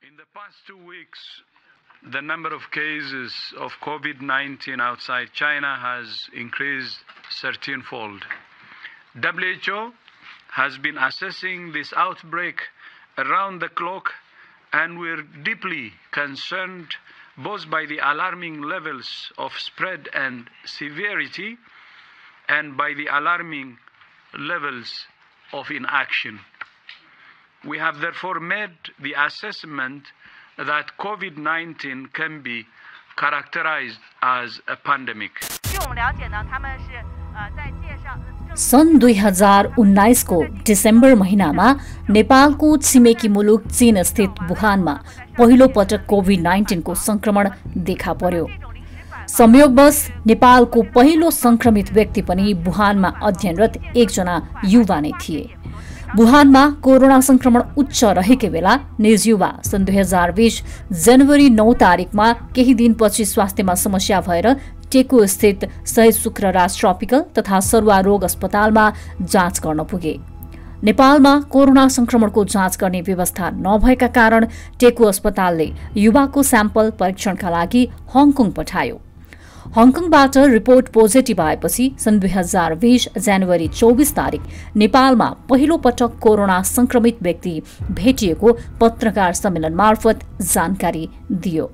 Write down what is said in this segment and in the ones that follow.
In the past 2 weeks, the number of cases of COVID-19 outside China has increased 13-fold. WHO has been assessing this outbreak around the clock, and we're deeply concerned both by the alarming levels of spread and severity and by the alarming levels of inaction. We have therefore made the assessment that COVID-19 can be characterized as a pandemic. सन् 2019 को December महिनामा नेपालको छिमेकी मुलुक चीन स्थित वुहानमा पहिलो पटक कोभिड-19 को संक्रमण देखा पर्यो। संयोगवश नेपालको पहिलो संक्रमित व्यक्ति पनि वुहानमा अध्ययनरत एकजना युवा नै थिए। वुहानमा कोरोना संक्रमण उच्च रहेकै बेला निजयुवा सन् 2020 जनवरी 9 तारिकमा केही दिनपछि स्वास्थ्यमा समस्या भएर टेकु स्थित शहीद शुक्रराज ट्रपिकल तथा सरुवा रोग अस्पतालमा जाँच गर्न पुगे। नेपालमा कोरोना संक्रमणको जाँच गर्ने व्यवस्था नभएका कारण टेकु अस्पतालले युवाको स्याम्पल परीक्षणका लागि हङकङ पठायो। हङकङबाट रिपोर्ट पोजिटिभ आएपछि सन् 2020 जनवरी 24 तारिक नेपालमा पहिलो पटक कोरोना संक्रमित व्यक्ति भेटिएको पत्रकार सम्मेलन मार्फत जानकारी दियो।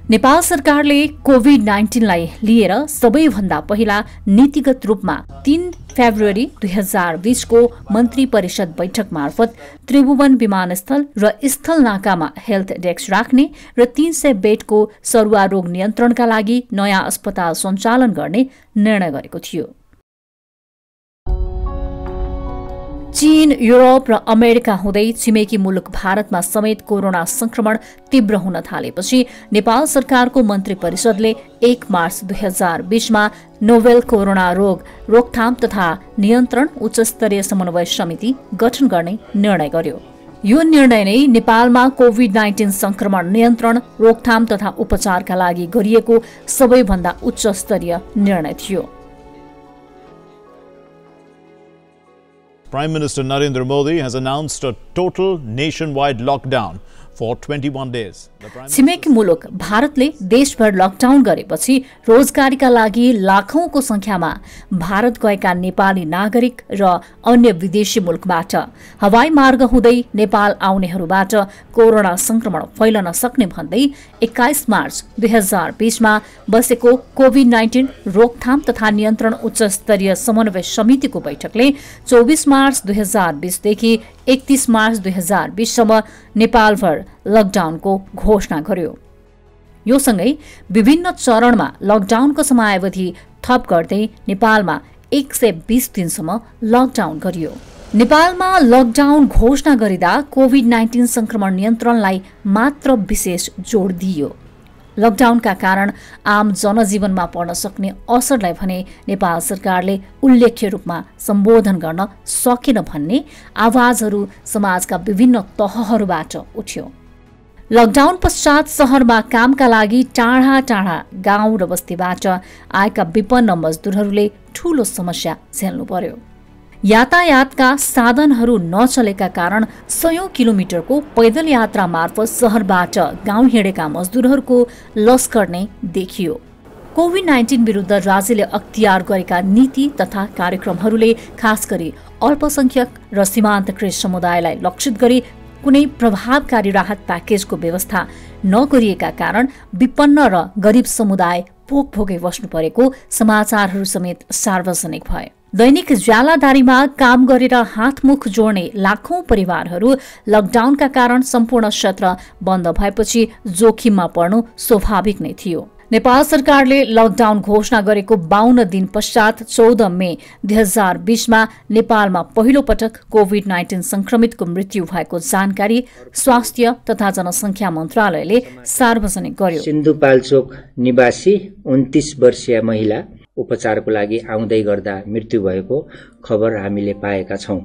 नेपाल सरकारले कोभिड-19 लाई लिएर सबैभन्दा पहिला नीतिगत रूपमा 3 फेब्रुअरी 2020 को मन्त्री परिषद बैठक मार्फत त्रिभुवन विमानस्थल र स्थल नाकामा हेल्थ डेस्क राख्ने र 300 बेडको सरुवा रोग नियन्त्रणका लागि नयाँ अस्पताल सञ्चालन गर्ने निर्णय गरेको थियो। चीन, युरोप र अमेरिका हुँदै छिमेकी मुलुक भारतमा समेत कोरोना संक्रमण तीव्र हुन थालेपछि नेपाल सरकारको मन्त्री परिषदले 1 मार्च 2020 मा नोभेल कोरोना रोग रोकथाम तथा नियन्त्रण उच्चस्तरीय समन्वय समिति गठन गर्ने निर्णय गर्यो। यो निर्णय नै नेपालमा कोभिड-19 संक्रमण नियन्त्रण, रोकथाम तथा उपचारका लागि गरिएको सबैभन्दा उच्च स्तरीय निर्णय थियो। Prime Minister Narendra Modi has announced a total nationwide lockdown for 21 days. छिमेकी मुलुक भारतले देशभर लकडाउन गरेपछि रोजगारीका लागि लाखौंको संख्यामा भारत गएका नेपाली नागरिक र अन्य विदेशी मुलुकबाट हवाई मार्ग हुँदै नेपाल आउनेहरूबाट कोरोना संक्रमण फैलन सक्ने भन्दै 21 मार्च 2020 मा बसेको कोभिड-19 रोकथाम तथा नियन्त्रण उच्च स्तरीय समन्वय समितिको बैठकले 24 मार्च 2020 देखि 31 मार्च 2020 सम्म नेपालभर लकडाउनको घोषणा गर्यो। यो सँगै विभिन्न चरणमा लकडाउनको समयावधि थप गर्दै नेपालमा 120 दिनसम्म लकडाउन गरियो। नेपालमा लकडाउन घोषणा गरिँदा कोभिड-19 संक्रमण नियन्त्रणलाई मात्र विशेष जोड दिइयो। लकडाउनका कारण आम जनजीवनमा पर्न सक्ने असरलाई भने नेपाल सरकारले उल्लेख्य रूपमा सम्बोधन गर्न सकेन भन्ने आवाजहरू समाजका विभिन्न तहहरूबाट उठ्यो। लकडाउन पश्चात शहरमा कामका लागि टाढा टाढा गाउँ र बस्तीबाट आएका विपन्न मजदुरहरूले ठूलो समस्या झेल्नु पर्यो। यातायातका साधनहरू नचलेका कारण 100 किलोमिटरको पैदल यात्रा मार्फत शहरबाट गाउँ हिँडेका मजदुरहरूको लस्कर नै देखियो। कोभिड-19 विरुद्ध राज्यले अख्तियार गरेका नीति तथा कार्यक्रमहरूले खास गरी अल्पसंख्यक र सीमान्तकृत समुदायलाई लक्षित गरी कुनै प्रभावकारी राहत प्याकेजको व्यवस्था नगरिएका कारण विपन्न र गरिब समुदाय भोक भोगै बस्नु परेको समाचारहरू समेत सार्वजनिक भए। दैनिक ज्यालादारीमा काम गरेर हातमुख जोड्ने लाखौं परिवारहरू लकडाउनका कारण सम्पूर्ण क्षेत्र बन्द भएपछि जोखिममा पर्नु स्वाभाविक नै थियो। नेपाल सरकारले लकडाउन घोषणा गरेको 52 दिन पश्चात 14 मे 2020 मा नेपालमा पहिलो पटक कोभिड-19 संक्रमितको मृत्यु भएको जानकारी स्वास्थ्य तथा जनसंख्या मन्त्रालयले सार्वजनिक गर्यो। सिन्धुपाल्चोक निवासी 29 वर्षीय महिला उपचारको लागि आउँदै गर्दा मृत्यु भएको खबर हामीले पाएका छौं।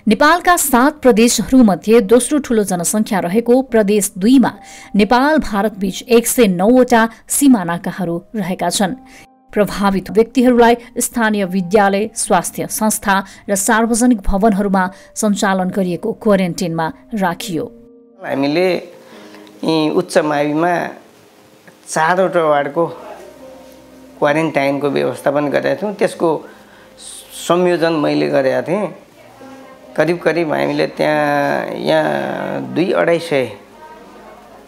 नेपालका 7 प्रदेशहरूमध्ये दोस्रो ठूलो जनसंख्या रहेको प्रदेश 2 मा नेपाल भारत बीच 109 वटा सीमा नाकाहरू रहेका छन्। प्रभावित व्यक्तिहरूलाई स्थानीय विद्यालय, स्वास्थ्य संस्था र सार्वजनिक भवनहरूमा सञ्चालन गरिएको क्वारेन्टाइनमा राखियो। हामीले उच्च माविमा 4वटा वार्डको क्वारेन्टाइनको व्यवस्थापन गरेका थियौँ। त्यसको संयोजन मैले गरेका थिएँ। करिब हामीले यहाँ 200-250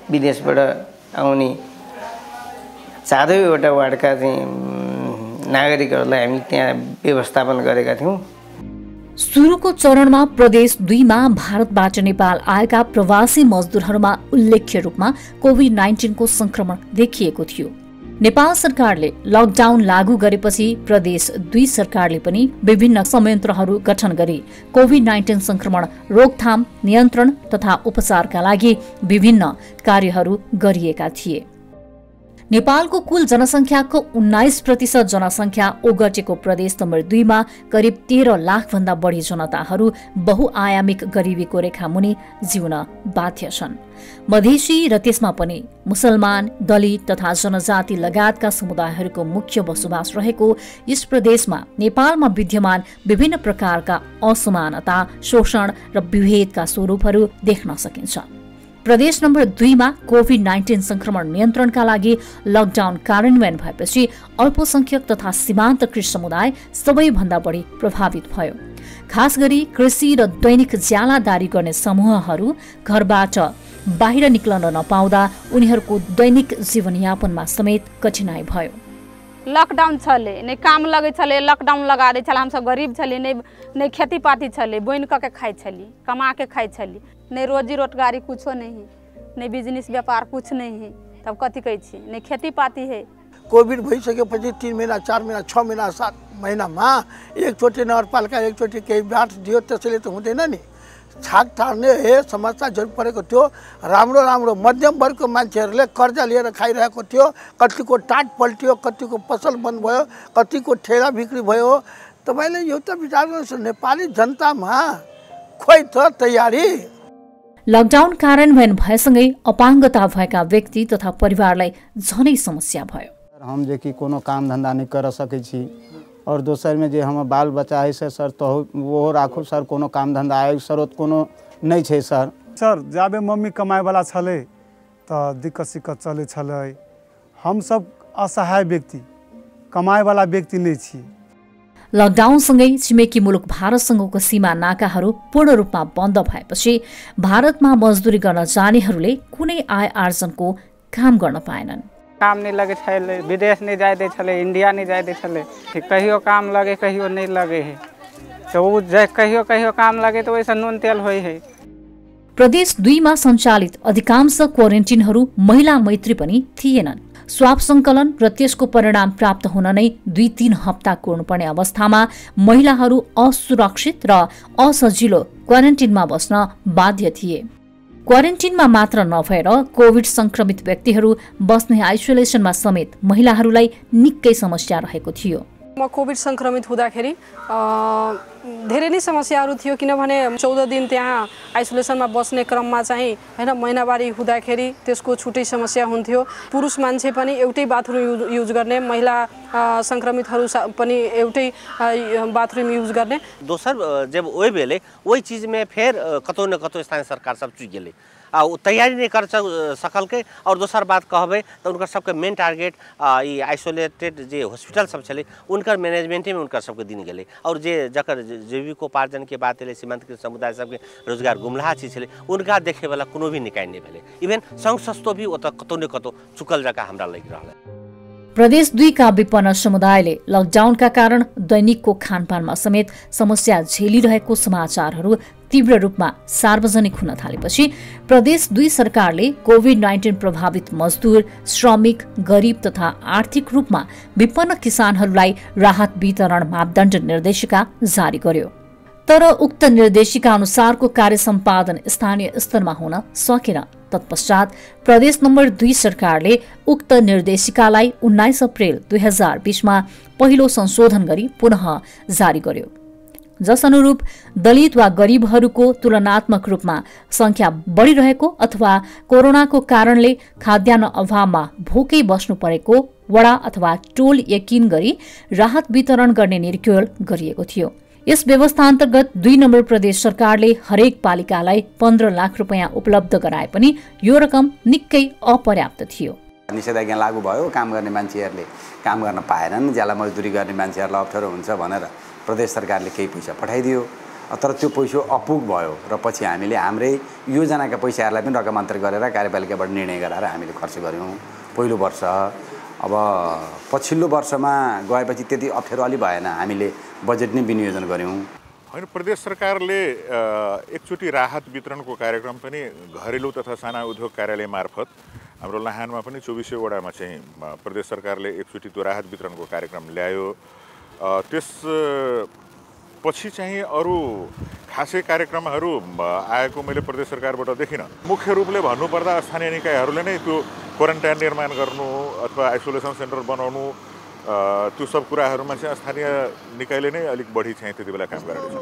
विदेशबाट आउने 4वटा वार्डका नागरिकहरूलाई हामीले त्यहाँ व्यवस्थापन गरेका थियौँ। सुरुको चरणमा प्रदेश 2 मा भारतबाट नेपाल आएका प्रवासी मजदुरहरूमा उल्लेख्य रूपमा कोभिड-19 को संक्रमण देखिएको थियो। नेपाल सरकारले लकडाउन लागू गरेपछि प्रदेश 2 सरकारले पनि विभिन्न संयन्त्रहरू गठन गरी कोभिड-19 संक्रमण रोकथाम, नियन्त्रण तथा उपचारका लागि विभिन्न कार्यहरू गरिएका थिए। नेपालको कुल जनसंख्याको 19% जनसंख्या ओगटेको प्रदेश नम्बर 2 मा करिब 13 लाख भन्दा बढी जनताहरू बहुआयामिक गरिबीको रेखा मुनि जिउन बाध्य छन्। मधेसी र त्यसमा पनि मुसलमान, दलित तथा जनजाति लगायतका समुदायहरूको मुख्य बसोबास रहेको यस प्रदेशमा नेपालमा विद्यमान विभिन्न प्रकारका असमानता, शोषण र विभेदका स्वरूपहरू देख्न सकिन्छ। प्रदेश नम्बर 2 मा कोभिड-19 संक्रमण नियन्त्रणका लागि लकडाउन कार्यान्वयन भएपछि अल्पसंख्यक तथा सीमान्तकृत समुदाय सबैभन्दा बढी प्रभावित भयो। खास गरी कृषि र दैनिक ज्यालादारी गर्ने समूहहरू घरबाट बाहिर निक्लन नपाउँदा उनीहरूको दैनिक जीवनयापनमा समेत कठिनाई भयो। लॉकडाउन छले नहीं काम लगे छले, लॉकडाउन लगा दे छले। हम सब गरीब छली, नहीं खेती पाती छले, बोइन के खाई छली, कमा के खाई छली, नहीं रोजी रोजगारी कुछो नहीं, नहीं बिजनेस व्यापार कुछ नहीं है। तब कथी कही छी, नहीं खेती पाती है। कोभिड भइसकेपछि 3 महिना 4 महिना 6 महिना 7 महिनामा एकचोटि नगरपालिका एकचोटि केही बाँट दियो, त्यसैले त हुँदैन नि। छाक टार्ने समस्या जरुर परेको थियो। राम्रो मध्यम वर्गको मान्छेहरूले कर्जा लिएर खाइरहेको थियो। कतिको टाट पल्टियो, कतिको पसल बन्द भयो, कतिको ठेला बिक्री भयो। तपाईले एउटा विचार गर्नुहोस्, नेपाली जनतामा खोइ त तयारी। लकडाउन कार्यान्वयन भएसँगै अपाङ्गता भएका व्यक्ति तथा परिवारलाई झनै समस्या भयो। हम जे कि कोनो काम धंधा नहीं कर सकै छी और दोसर में जे हम बाल बच्चा है सर तो वो राखू सर, कोनो काम धंधा आय स्रोत कोनो नहीं छै सर। सर जाबे मम्मी कमाए वाला छले त दिक्कत सिक्कत चले छले। हम सब असहाय व्यक्ति, कमाए वाला व्यक्ति नहीं छी। लकडाउनसँगै छिमेकी मुलुक भारतसँगको सीमा नाकाहरू पूर्ण रूपमा बन्द भएपछि भारतमा मजदुरी गर्न जानेहरूले कुनै आय आर्जनको काम गर्न पाएनन्। काम नहीं लगे छले, विदेश नहीं जाए दे छले, इंडिया नहीं जाए दे छले। कहियो काम लगे कहियो नहीं लगे है, तो वो कहियो काम लगे तो वैसा नून तेल होई है। प्रदेश 2 मा सञ्चालित अधिकांश क्वारेन्टिनहरू महिला मैत्री पनि थिएनन्। स्वाब संकलन र त्यसको परिणाम प्राप्त हुन नै 2-3 हप्ता कुर्नुपर्ने अवस्थामा महिलाहरू असुरक्षित र असजिलो क्वारेन्टिनमा बस्न बाध्य थिए। क्वारेन्टिनमा मात्र नभएर कोभिड संक्रमित व्यक्तिहरू बस्ने आइसोलेसनमा समेत महिलाहरूलाई निकै समस्या रहेको थियो। म कोभिड संक्रमित हुँदाखेरि धेरै नै समस्याहरू थियो, किनभने 14 दिन त्यहाँ आइसोलेसनमा बस्ने क्रममा चाहिँ हैन महिनावारी हुँदाखेरि त्यसको छुट्टै समस्या हुन्थ्यो। पुरुष मान्छे पनि एउटै बाथरुम युज गर्ने, महिला संक्रमितहरू पनि एउटै बाथरुम युज गर्ने। दोसर जब वही बेले वही चीज में फिर कतौ न कतौ स्थानीय सरकार सब चुक गेलै आ तैयारी नहीं कर सकल के। और दोसर बात कहबे तो उनका सबके मेन टारगेट ई आइसोलेटेड जे हॉस्पिटल सब छले उनकर मैनेजमेंट में उनकर सबके दिन गेलै। और जे जकर जीविकोपार्जन के बात एले सीमांत समुदाय सबके रोजगार गुमराह चीज छले उनका देखे वाला कोनो भी निकाय नहीं भेले। इवन संघ संस्थो भी ओत कतौ न कतौ चुकल जका हमरा लागि रहल। प्रदेश 2 का विपन्न समुदायले लकडाउनका कारण दैनिकको खानपानमा समेत समस्या झेलिरहेको समाचारहरू तीव्र रूपमा सार्वजनिक हुन थालेपछि प्रदेश 2 सरकारले कोभिड-19 प्रभावित मजदुर, श्रमिक, गरीब तथा आर्थिक रूपमा विपन्न किसानहरूलाई राहत वितरण मापदण्ड निर्देशिका जारी गर्यो। तर उक्त निर्देशिका अनुसारको कार्य सम्पादन स्थानीय स्तरमा हुन सकेन। तत्पश्चात प्रदेश नम्बर 2 सरकारले उक्त निर्देशिकालाई 19 अप्रिल 2020 मा पहिलो संशोधन गरी पुनः जारी गर्यो, जस अनुरूप दलित वा गरीबहरूको तुलनात्मक रूपमा संख्या बढ़िरहेको अथवा कोरोनाको कारणले खाद्यान्न अभावमा भोकै बस्नु परेको वडा अथवा टोल यकिन गरी राहत वितरण गर्ने निर्क्युल गरिएको थियो। यस व्यवस्था अन्तर्गत 2 नम्बर प्रदेश सरकारले हरेक पालिकालाई 15 लाख रुपैयाँ उपलब्ध गराए पनि यो रकम निकै अपर्याप्त थियो। निषेधाज्ञा लागू भयो, काम गर्ने मान्छेहरूले काम गर्न पाएनन्, ज्याला मजदुरी गर्ने मान्छेहरूलाई अप्ठ्यारो हुन्छ भनेर प्रदेश सरकारले केही पैसा पठाइदियो। तर त्यो पैसा अपुग भयो र पछि हामीले हाम्रै योजनाका पैसाहरूलाई पनि रकमान्तर गरेर कार्यपालिकाबाट निर्णय गराएर हामीले खर्च गऱ्यौँ पहिलो वर्ष। अब पछिल्लो वर्षमा गएपछि त्यति अप्ठ्यारो अलि भएन, हामीले बजेट नै विनियोजन गऱ्यौँ। होइन, प्रदेश सरकारले एकचोटि राहत वितरणको कार्यक्रम पनि घरेलु तथा साना उद्योग कार्यालय मार्फत हाम्रो लाहानमा पनि 24 वडामा चाहिँ प्रदेश सरकारले एकचोटि त्यो राहत वितरणको कार्यक्रम ल्यायो। त्यसपछि चाहिँ अरू खासै कार्यक्रमहरू आएको मैले प्रदेश सरकारबाट देखिनँ। मुख्य रूपले भन्नुपर्दा स्थानीय निकायहरूले नै त्यो क्वारेन्टाइन निर्माण गर्नु अथवा आइसोलेसन सेन्टर बनाउनु त्यो सब कुराहरूमा चाहिँ स्थानीय निकायले नै अलिक बढी चाहिँ त्यति बेला काम गरेको छ।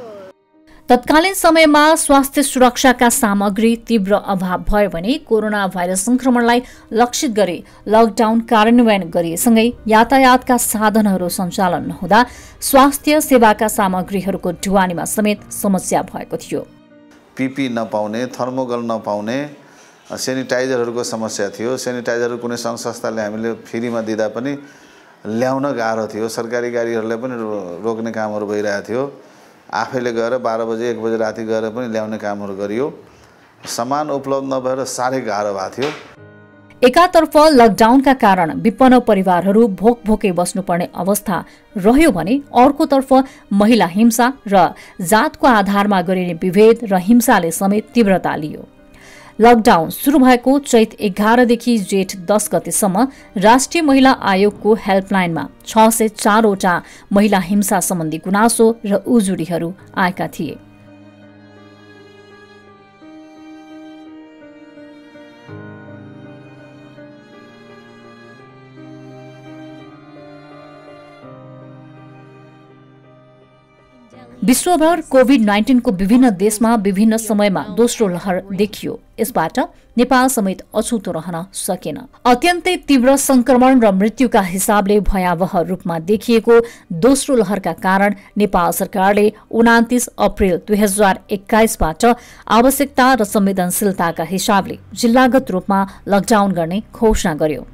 तत्कालीन समयमा स्वास्थ्य सुरक्षाका सामग्री तीव्र अभाव भयो भने कोरोना भाइरस संक्रमणलाई लक्षित गरी लकडाउन कार्यान्वयन गरिएसँगै यातायातका साधनहरू सञ्चालन नहुँदा स्वास्थ्य सेवाका सामग्रीहरूको ढुवानीमा समेत समस्या भएको थियो। पीपी नपाउने, थर्मोगल नपाउने, सेनिटाइजरहरूको समस्या थियो। सेनिटाइजर कुनै सङ्घ संस्थाले हामीले फ्रीमा दिँदा पनि ल्याउन गाह्रो थियो। सरकारी गाडीहरूलाई पनि रोक्ने कामहरू भइरहेको थियो। आफैले गएर 12 बजे 1 बजे राति गएर पनि ल्याउने कामहरू गरियो। सामान उपलब्ध नभएर साह्रै गाह्रो भएको थियो। एकातर्फ लकडाउनका कारण विपन्न परिवारहरू भोकभोकै बस्नुपर्ने अवस्था रह्यो भने अर्कोतर्फ महिला हिंसा र जातको आधारमा गरिने विभेद र हिंसाले समेत तीव्रता लियो। लकडाउन सुरु भएको चैत 11 देखि जेठ 10 गतेसम्म राष्ट्रिय महिला आयोगको हेल्पलाइनमा 604 वटा महिला हिंसा सम्बन्धी गुनासो र उजुरीहरू आएका थिए। विश्वभर कोभिड-19 को विभिन्न देशमा विभिन्न समयमा दोस्रो लहर देखियो। यसबाट नेपाल समेत अछुतो रहन सकेन। अत्यन्तै तीव्र संक्रमण र मृत्युका हिसाबले भयावह रूपमा देखिएको दोस्रो लहरका कारण नेपाल सरकारले 29 अप्रिल 2021 बाट आवश्यकता र संवेदनशीलताका हिसाबले जिल्लागत रूपमा लकडाउन गर्ने घोषणा गर्यो।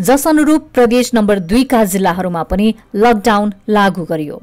जस अनुरूप प्रदेश नम्बर 2 का जिल्लाहरूमा पनि लकडाउन लागू गरियो।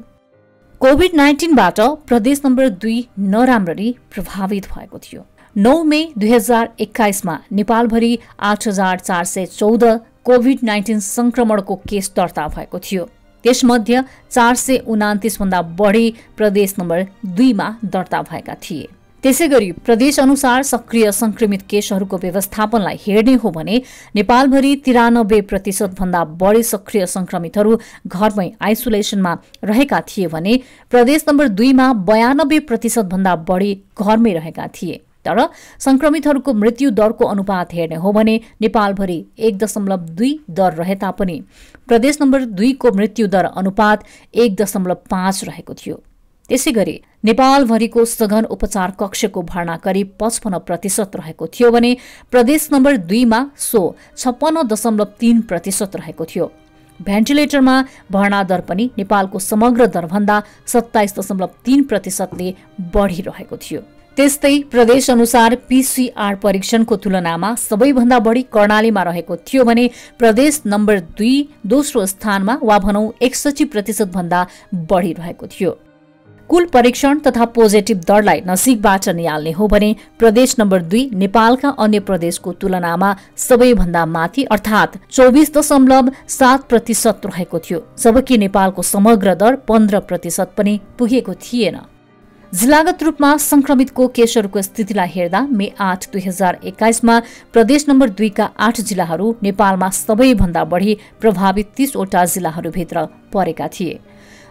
कोभिड-19 बाट प्रदेश नम्बर 2 नराम्ररी प्रभावित भएको थियो। 9 मे 2021 मा नेपालभरि 8414 कोभिड-19 संक्रमणको केस दर्ता भएको थियो। त्यसमध्ये 429 भन्दा बढी प्रदेश नम्बर 2 मा दर्ता भएका थिए। त्यसैगरी प्रदेश अनुसार सक्रिय संक्रमित केसहरूको व्यवस्थापनलाई हेर्ने हो भने नेपालभरि 93% भन्दा बढी सक्रिय संक्रमितहरू घरमै आइसोलेसनमा रहेका थिए भने प्रदेश नम्बर 2 मा 92% भन्दा बढी घरमै रहेका थिए। तर संक्रमितहरूको मृत्यु दरको अनुपात हेर्ने हो भने नेपालभरि 1.2 दर रहे तापनि प्रदेश नम्बर 2 को मृत्यु दर अनुपात 1.5 रहेको थियो। त्यसैगरी नेपालभरिको सघन उपचार कक्षको भर्ना करिब 55% रहेको थियो भने प्रदेश नम्बर 2 मा सो 56.3% रहेको थियो। भेन्टिलेटरमा भर्ना दर पनि नेपालको समग्र दरभन्दा 27.3% ले बढी रहेको थियो। त्यस्तै प्रदेश अनुसार पीसीआर परीक्षणको तुलनामा सबैभन्दा बढी कर्णालीमा रहेको थियो भने प्रदेश नम्बर 2 दोस्रो स्थानमा वा भनौं 61% भन्दा बढी रहेको थियो। कुल परीक्षण तथा पोजिटिभ दरलाई नजिकबाट निहाल्ने हो भने प्रदेश नम्बर 2 नेपालका अन्य प्रदेशको तुलनामा सबैभन्दा माथि अर्थात 24.7% रहेको थियो, जबकि नेपालको समग्र दर 15% पनि पुगेको थिएन। जिल्लागत रूपमा संक्रमितको केसहरूको स्थितिलाई हेर्दा मे 8, 2021 मा प्रदेश नम्बर 2 का 8 जिल्लाहरू नेपालमा सबैभन्दा बढी प्रभावित 30 वटा जिल्लाहरूभित्र परेका थिए।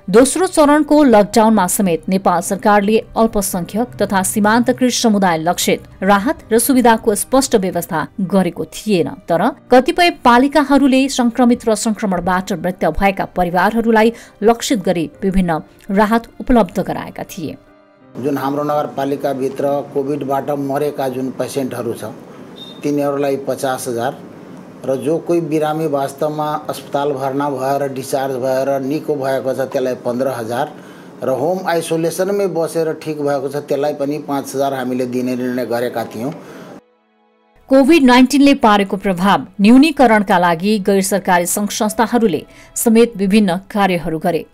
दोस्रो चरणको लकडाउनमा समेत नेपाल सरकारले अल्पसंख्यक तथा सीमान्तकृत समुदाय लक्षित राहत र सुविधाको स्पष्ट व्यवस्था गरेको थिएन। तर कतिपय पालिकाहरूले संक्रमित र संक्रमणबाट मृत्यु भएका परिवारहरूलाई लक्षित गरी विभिन्न राहत उपलब्ध गराएका थिए। जुन हाम्रो नगरपालिकाभित्र कोभिडबाट मरेका जुन पेसेन्टहरू छ तिनीहरूलाई 50,000 र जो कोही बिरामी वास्तवमा अस्पताल भर्ना भएर डिस्चार्ज भएर निको भएको छ त्यसलाई 15,000 र होम आइसोलेसनमै बसेर ठिक भएको छ त्यसलाई पनि 5000 हामीले दिने निर्णय गरेका थियौँ। कोभिड-19 ले पारेको प्रभाव न्यूनीकरणका लागि गैर सरकारी संघ संस्थाहरूले समेत विभिन्न कार्यहरू गरे।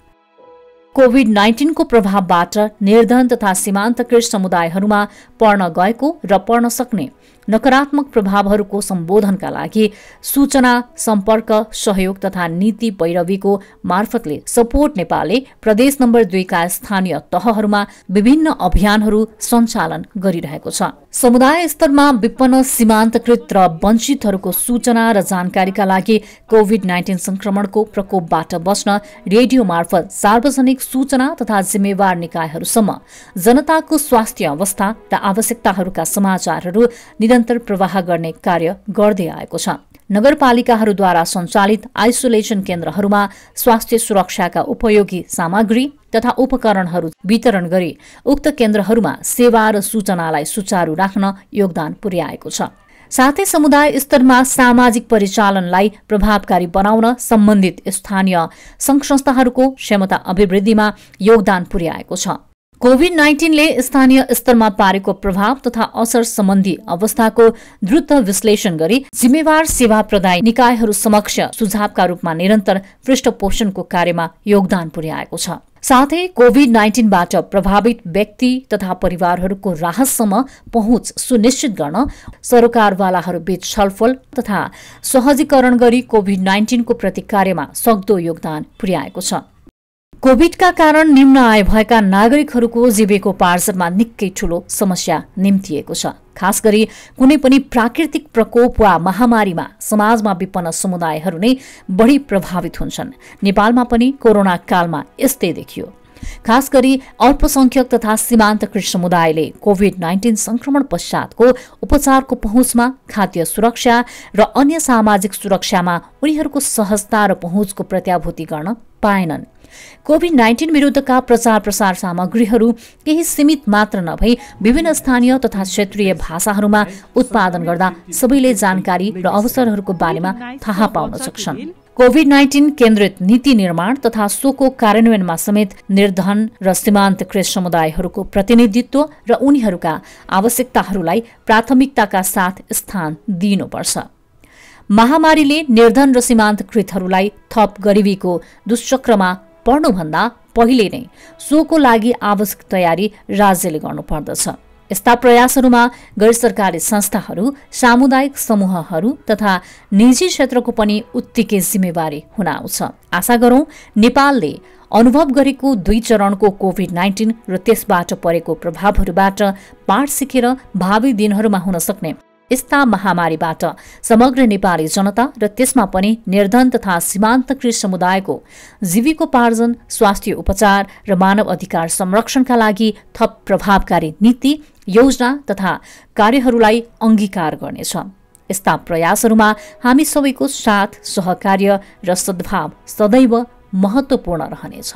कोभिड-19 को प्रभावबाट निर्धन तथा सीमान्तकृत समुदायहरूमा पढ्न गएको र पढ्न सक्ने नकारात्मक प्रभावहरूको सम्बोधनका लागि सूचना, सम्पर्क, सहयोग तथा नीति पैरवीको मार्फतले सपोर्ट नेपालले प्रदेश नम्बर 2 का स्थानीय तहहरूमा विभिन्न अभियानहरू सञ्चालन गरिरहेको छ। समुदाय स्तरमा विपन्न, सीमान्तकृत र वञ्चितहरूको सूचना र जानकारीका लागि कोभिड-19 संक्रमणको प्रकोपबाट बच्न रेडियो मार्फत सार्वजनिक सूचना तथा जिम्मेवार निकायहरूसम्म जनताको स्वास्थ्य अवस्था र आवश्यकताहरूका समाचारहरू निरन्तर प्रवाह गर्ने कार्य गर्दै आएको छ। नगरपालिकाहरूद्वारा सञ्चालित आइसोलेसन केन्द्रहरूमा स्वास्थ्य सुरक्षाका उपयोगी सामग्री तथा उपकरणहरू वितरण गरी उक्त केन्द्रहरूमा सेवा र सूचनालाई सुचारू राख्न योगदान पुर्याएको छ। साथै समुदाय स्तरमा सामाजिक परिचालनलाई प्रभावकारी बनाउन सम्बन्धित स्थानीय संघ संस्थाहरूको क्षमता अभिवृद्धिमा योगदान पुर्याएको छ। कोभिड-19 ले स्थानीय स्तरमा पारेको प्रभाव तथा असर सम्बन्धी अवस्थाको द्रुत विश्लेषण गरी जिम्मेवार सेवा प्रदायी निकायहरू समक्ष सुझावका रूपमा निरन्तर पृष्ठपोषणको कार्यमा योगदान पुर्याएको छ। साथै कोभिड-19बाट प्रभावित व्यक्ति तथा परिवारहरूको राहतसम्म पहुँच सुनिश्चित गर्न सरकारवालाहरू बीच छलफल तथा सहजीकरण गरी कोभिड-19 को प्रतिकार्यमा सक्दो योगदान पुर्याएको छ। कोभिडका कारण निम्न आय भएका नागरिकहरूको जीविकोपार्जनमा निकै ठूलो समस्या निम्तिएको छ। खास गरी कुनै पनि प्राकृतिक प्रकोप वा महामारीमा समाजमा विपन्न समुदायहरू नै बढी प्रभावित हुन्छन्। नेपालमा पनि कोरोना कालमा यस्तै देखियो। खास गरी अल्पसंख्यक तथा सीमान्तकृत समुदायले कोभिड-19 संक्रमण पश्चातको उपचारको पहुँचमा, खाद्य सुरक्षा र अन्य सामाजिक सुरक्षामा उनीहरूको सहजता र पहुँचको प्रत्याभूति गर्न पाएनन्। कोभिड-19 विरुद्धका प्रचार प्रसार सामग्रीहरू केही सीमित मात्र नभई विभिन्न स्थानीय तथा क्षेत्रीय भाषाहरूमा उत्पादन गर्दा सबैले जानकारी र अवसरहरूको बारेमा थाहा पाउन सक्छन्। कोभिड-19 केन्द्रित नीति निर्माण तथा सोको कार्यान्वयनमा समेत निर्धन र सीमान्तकृत समुदायहरूको प्रतिनिधित्व र उनीहरूका आवश्यकताहरूलाई प्राथमिकताका साथ स्थान दिइनुपर्छ। महामारीले निर्धन र सीमान्तकृतहरूलाई थप गरिबीको दुष्चक्रमा पर्नुभन्दा पहिले नै सोको लागि आवश्यक तयारी राज्यले गर्नुपर्दछ। यस्ता प्रयासहरूमा गैर सरकारी संस्थाहरू, सामुदायिक समूहहरू तथा निजी क्षेत्रको पनि उत्तिकै जिम्मेवारी हुन आउँछ। आशा गरौं नेपालले अनुभव गरेको 2 चरणको कोभिड-19 र त्यसबाट परेको प्रभावहरूबाट पाठ सिकेर भावी दिनहरूमा हुन सक्ने यस्ता महामारीबाट समग्र नेपाली जनता र त्यसमा पनि निर्धन तथा सीमान्तकृत समुदायको जीविकोपार्जन, स्वास्थ्य उपचार र मानव अधिकार संरक्षणका लागि थप प्रभावकारी नीति, योजना तथा कार्यहरूलाई अंगीकार गर्नेछ। यस्ता प्रयासहरूमा हामी सबैको साथ, सहकार्य र सद्भाव सदैव महत्त्वपूर्ण रहनेछ।